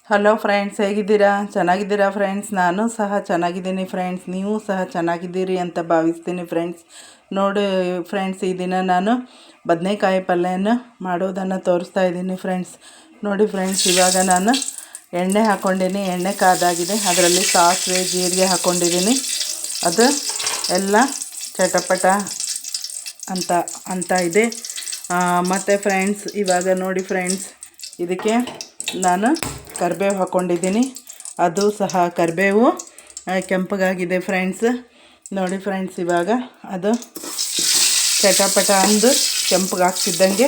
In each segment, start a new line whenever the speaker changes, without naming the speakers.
Hello friends, ಹೇಗಿದ್ದೀರಾ? ಚೆನ್ನಾಗಿದ್ದೀರಾ friends? ನಾನು ಸಹ ಚೆನ್ನಾಗಿದ್ದೀನಿ ಫ್ರೆಂಡ್ಸ್. ನೀವು ಸಹ ಚೆನ್ನಾಗಿದ್ದೀರಿ ಅಂತ ಭಾವಿಸ್ತೀನಿ ಫ್ರೆಂಡ್ಸ್. ನೋಡಿ ಫ್ರೆಂಡ್ಸ್, ಈ ದಿನ ನಾನು ಬದನೆಕಾಯಿ ಪಲ್ಯನ ಮಾಡೋದನ್ನು ತೋರಿಸ್ತಾ ಇದ್ದೀನಿ ಫ್ರೆಂಡ್ಸ್. ನೋಡಿ ಫ್ರೆಂಡ್ಸ್, ಇವಾಗ ನಾನು ಎಣ್ಣೆ ಹಾಕ್ಕೊಂಡಿನಿ. ಎಣ್ಣೆ ಕಾದಾಗಿದೆ. ಅದರಲ್ಲಿ ಸಾಸಿವೆ ಜೀರಿಗೆ ಹಾಕ್ಕೊಂಡಿದ್ದೀನಿ. ಅದು ಎಲ್ಲ ಚಟಪಟ ಅಂತ ಇದೆ. ಮತ್ತು ಫ್ರೆಂಡ್ಸ್, ಇವಾಗ ನೋಡಿ ಫ್ರೆಂಡ್ಸ್, ಇದಕ್ಕೆ ನಾನು ಕರಿಬೇವು ಹಾಕ್ಕೊಂಡಿದ್ದೀನಿ. ಅದು ಸಹ ಕರಿಬೇವು ಕೆಂಪಗಾಗಿದೆ ಫ್ರೆಂಡ್ಸ್. ನೋಡಿ ಫ್ರೆಂಡ್ಸ್, ಇವಾಗ ಅದು ಚಟಪಟ ಅಂದು ಕೆಂಪಗಾಗ್ತಿದ್ದಂಗೆ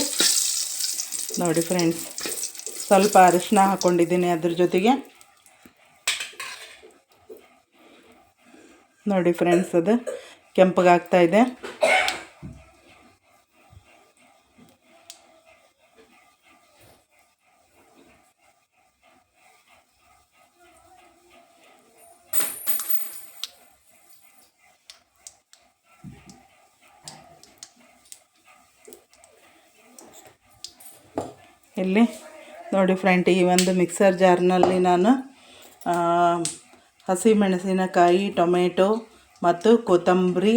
ನೋಡಿ ಫ್ರೆಂಡ್ಸ್, ಸ್ವಲ್ಪ ಅರಿಶಿನ ಹಾಕ್ಕೊಂಡಿದ್ದೀನಿ ಅದ್ರ ಜೊತೆಗೆ. ನೋಡಿ ಫ್ರೆಂಡ್ಸ್, ಅದು ಕೆಂಪಗಾಗ್ತಾಯಿದೆ. ಇಲ್ಲಿ ನೋಡಿ ಫ್ರೆಂಡ್, ಈ ಒಂದು ಮಿಕ್ಸರ್ ಜಾರ್ನಲ್ಲಿ ನಾನು ಹಸಿಮೆಣಸಿನಕಾಯಿ, ಟೊಮೆಟೊ ಮತ್ತು ಕೊತ್ತಂಬರಿ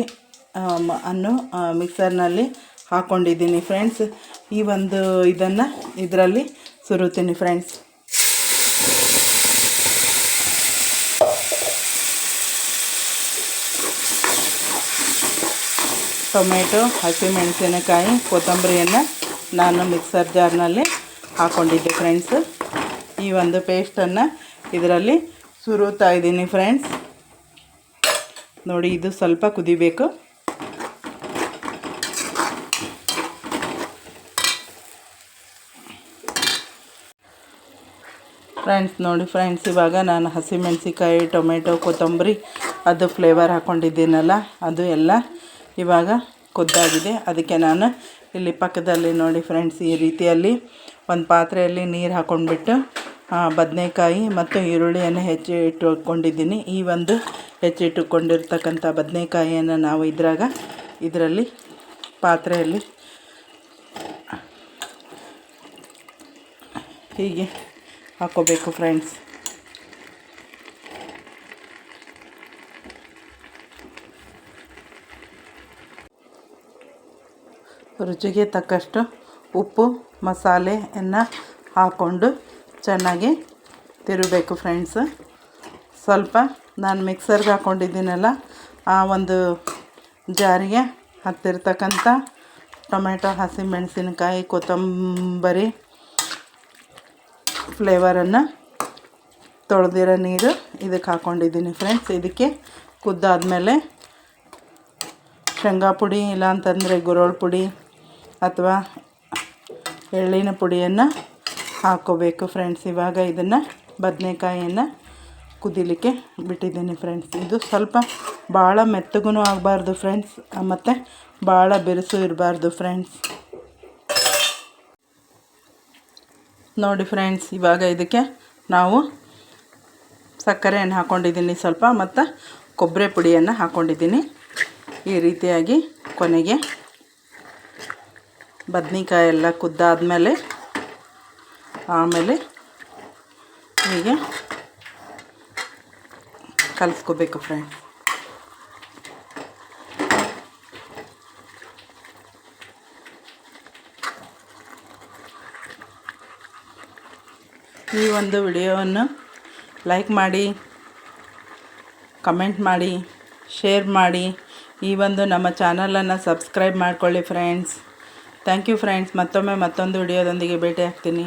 ಅನ್ನು ಮಿಕ್ಸರ್ನಲ್ಲಿ ಹಾಕ್ಕೊಂಡಿದ್ದೀನಿ ಫ್ರೆಂಡ್ಸ್. ಈ ಒಂದು ಇದನ್ನು ಇದರಲ್ಲಿ ಸುರುತ್ತೀನಿ ಫ್ರೆಂಡ್ಸ್. ಟೊಮೆಟೊ, ಹಸಿಮೆಣಸಿನಕಾಯಿ, ಕೊತ್ತಂಬರಿಯನ್ನು ನಾನು ಮಿಕ್ಸರ್ ಜಾರ್ನಲ್ಲಿ ಹಾಕ್ಕೊಂಡಿದ್ದೆ ಫ್ರೆಂಡ್ಸ್. ಈ ಒಂದು ಪೇಸ್ಟನ್ನು ಇದರಲ್ಲಿ ಸುರುತ್ತಾ ಇದ್ದೀನಿ ಫ್ರೆಂಡ್ಸ್. ನೋಡಿ, ಇದು ಸ್ವಲ್ಪ ಕುದಿಬೇಕು. ಫ್ರೆಂಡ್ಸ್ ನೋಡಿ ಫ್ರೆಂಡ್ಸ್, ಇವಾಗ ನಾನು ಹಸಿಮೆಣಸಿಕಾಯಿ, ಟೊಮೆಟೊ, ಕೊತ್ತಂಬರಿ ಅದು ಫ್ಲೇವರ್ ಹಾಕ್ಕೊಂಡಿದ್ದೀನಲ್ಲ, ಅದು ಎಲ್ಲ ಇವಾಗ ಕುದ್ದಾಗಿದೆ. ಅದಕ್ಕೆ ನಾನು ಇಲ್ಲಿ ಪಕ್ಕದಲ್ಲಿ ನೋಡಿ ಫ್ರೆಂಡ್ಸ್, ಈ ರೀತಿಯಲ್ಲಿ ಒಂದು ಪಾತ್ರೆಯಲ್ಲಿ ನೀರು ಹಾಕ್ಕೊಂಡ್ಬಿಟ್ಟು ಬದನೆಕಾಯಿ ಮತ್ತು ಈರುಳ್ಳಿಯನ್ನು ಹೆಚ್ಚಿಟ್ಟುಕೊಂಡಿದ್ದೀನಿ. ಈ ಒಂದು ಹೆಚ್ಚಿಟ್ಟುಕೊಂಡಿರ್ತಕ್ಕಂಥ ಬದನೆಕಾಯಿಯನ್ನು ನಾವು ಇದರಲ್ಲಿ ಪಾತ್ರೆಯಲ್ಲಿ ಹೀಗೆ ಹಾಕ್ಕೋಬೇಕು ಫ್ರೆಂಡ್ಸ್. ರುಚಿಗೆ ತಕ್ಕಷ್ಟು ಉಪ್ಪು, ಮಸಾಲೆಯನ್ನು ಹಾಕ್ಕೊಂಡು ಚೆನ್ನಾಗಿ ತಿರುಗಬೇಕು ಫ್ರೆಂಡ್ಸ್. ಸ್ವಲ್ಪ ನಾನು ಮಿಕ್ಸರ್ಗೆ ಹಾಕ್ಕೊಂಡಿದ್ದೀನಲ್ಲ, ಆ ಒಂದು ಜಾರಿಗೆ ಹಾಕ್ತಿರ್ತಕ್ಕಂಥ ಟೊಮೆಟೊ, ಹಸಿಮೆಣಸಿನಕಾಯಿ, ಕೊತ್ತಂಬರಿ ಫ್ಲೇವರನ್ನು ತೊಳೆದಿರೋ ನೀರು ಇದಕ್ಕೆ ಹಾಕ್ಕೊಂಡಿದ್ದೀನಿ ಫ್ರೆಂಡ್ಸ್. ಇದಕ್ಕೆ ಕುದ್ದಾದಮೇಲೆ ಶೇಂಗಾ ಪುಡಿ, ಇಲ್ಲಾಂತಂದರೆ ಗುರೋಳ್ಳು ಪುಡಿ ಅಥವಾ ಎಳ್ಳಿನ ಪುಡಿಯನ್ನು ಹಾಕ್ಕೋಬೇಕು ಫ್ರೆಂಡ್ಸ್. ಇವಾಗ ಇದನ್ನು ಬದನೆಕಾಯಿಯನ್ನು ಕುದಿಲಿಕ್ಕೆ ಬಿಟ್ಟಿದ್ದೀನಿ ಫ್ರೆಂಡ್ಸ್. ಇದು ಸ್ವಲ್ಪ ಭಾಳ ಮೆತ್ತಗೂ ಆಗಬಾರ್ದು ಫ್ರೆಂಡ್ಸ್, ಮತ್ತು ಭಾಳ ಬಿರುಸು ಇರಬಾರ್ದು ಫ್ರೆಂಡ್ಸ್. ನೋಡಿ ಫ್ರೆಂಡ್ಸ್, ಇವಾಗ ಇದಕ್ಕೆ ನಾವು ಸಕ್ಕರೆಯನ್ನು ಹಾಕ್ಕೊಂಡಿದ್ದೀನಿ ಸ್ವಲ್ಪ, ಮತ್ತು ಕೊಬ್ಬರಿ ಪುಡಿಯನ್ನು ಹಾಕ್ಕೊಂಡಿದ್ದೀನಿ. ಈ ರೀತಿಯಾಗಿ ಕೊನೆಗೆ ಬದನೆಕಾಯಿ ಎಲ್ಲ ಕುದ್ದಾದಮೇಲೆ ಆಮೇಲೆ ಹೀಗೆ ಕಲಿಸ್ಕೋಬೇಕು ಫ್ರೆಂಡ್ಸ್. ಈ ಒಂದು ವಿಡಿಯೋವನ್ನು ಲೈಕ್ ಮಾಡಿ, ಕಮೆಂಟ್ ಮಾಡಿ, ಶೇರ್ ಮಾಡಿ. ಈ ಒಂದು ನಮ್ಮ ಚಾನಲನ್ನು ಸಬ್ಸ್ಕ್ರೈಬ್ ಮಾಡ್ಕೊಳ್ಳಿ ಫ್ರೆಂಡ್ಸ್. Thank you friends. ಮತ್ತೊಮ್ಮೆ ಮತ್ತೊಂದು ವಿಡಿಯೋದೊಂದಿಗೆ ಭೇಟಿ ಆಗ್ತೀನಿ.